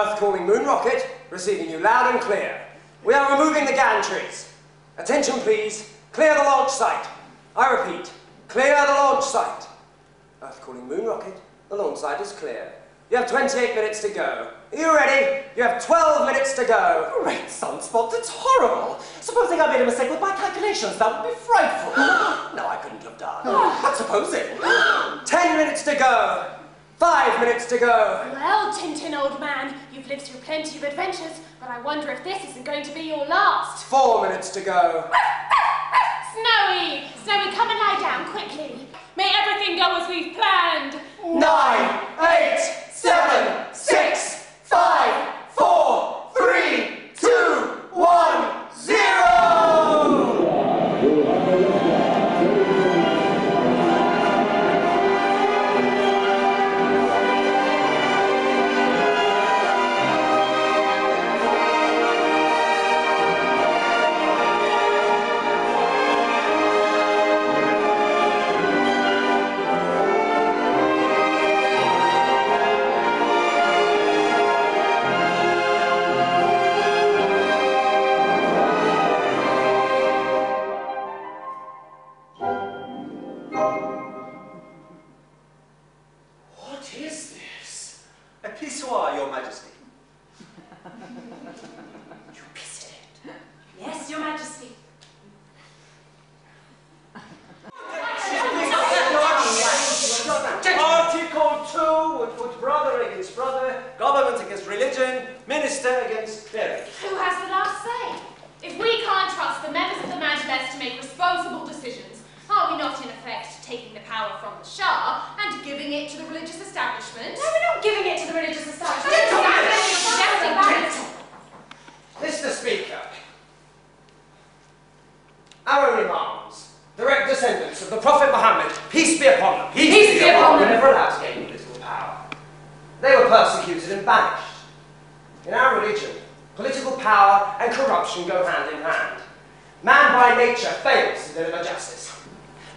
Earth calling moon rocket, receiving you loud and clear. We are removing the gantries. Attention please, clear the launch site. I repeat, clear the launch site. Earth calling moon rocket, the launch site is clear. You have 28 minutes to go. Are you ready? You have 12 minutes to go. Great sunspot, that's horrible. Supposing I made a mistake with my calculations, that would be frightful. No, I couldn't have done. But supposing. 10 minutes to go. 5 minutes to go. Well, Tintin, old man, you've lived through plenty of adventures, but I wonder if this isn't going to be your last. 4 minutes to go. Snowy! Snowy, come and lie down, quickly. May everything go as we've planned. 9, 8, 7, 6, 5, 4, 3, 2, 1, 0!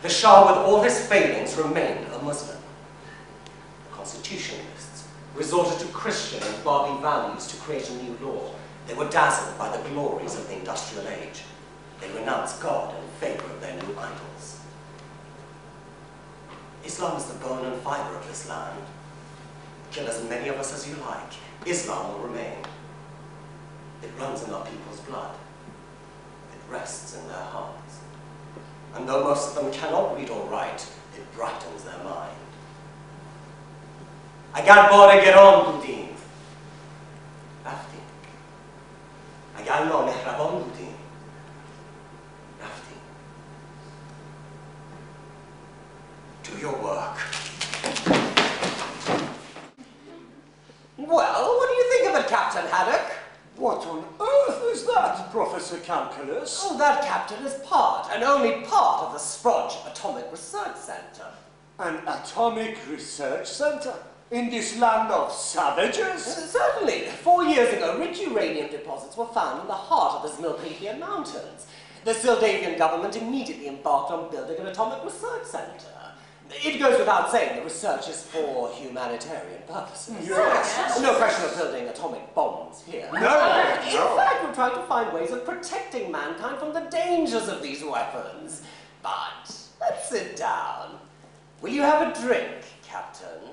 The Shah, with all his failings, remained a Muslim. The constitutionalists resorted to Christian and Babi values to create a new law. They were dazzled by the glories of the industrial age. They renounced God in favor of their new idols. Islam is the bone and fiber of this land. Kill as many of us as you like. Islam will remain. It runs in our people's blood. It rests in their hearts. And though most of them cannot read or write, it brightens their mind. Agar bore geron budin. Rafti. Agar lo mehrabon budin. Rafti. Do your work. Well, what do you think of it, Captain Haddock? What on earth is that, Professor Calculus? Oh, that, Captain, is part, and only part, of the Sprudge Atomic Research Center. An atomic research center? In this land of savages? Certainly. 4 years ago, rich uranium deposits were found in the heart of the Smelkavian Mountains. The Sildavian government immediately embarked on building an atomic research center. It goes without saying the research is for humanitarian purposes. Yes. No question of building atomic bombs here. No. In fact, we're trying to find ways of protecting mankind from the dangers of these weapons. But let's sit down. Will you have a drink, Captain?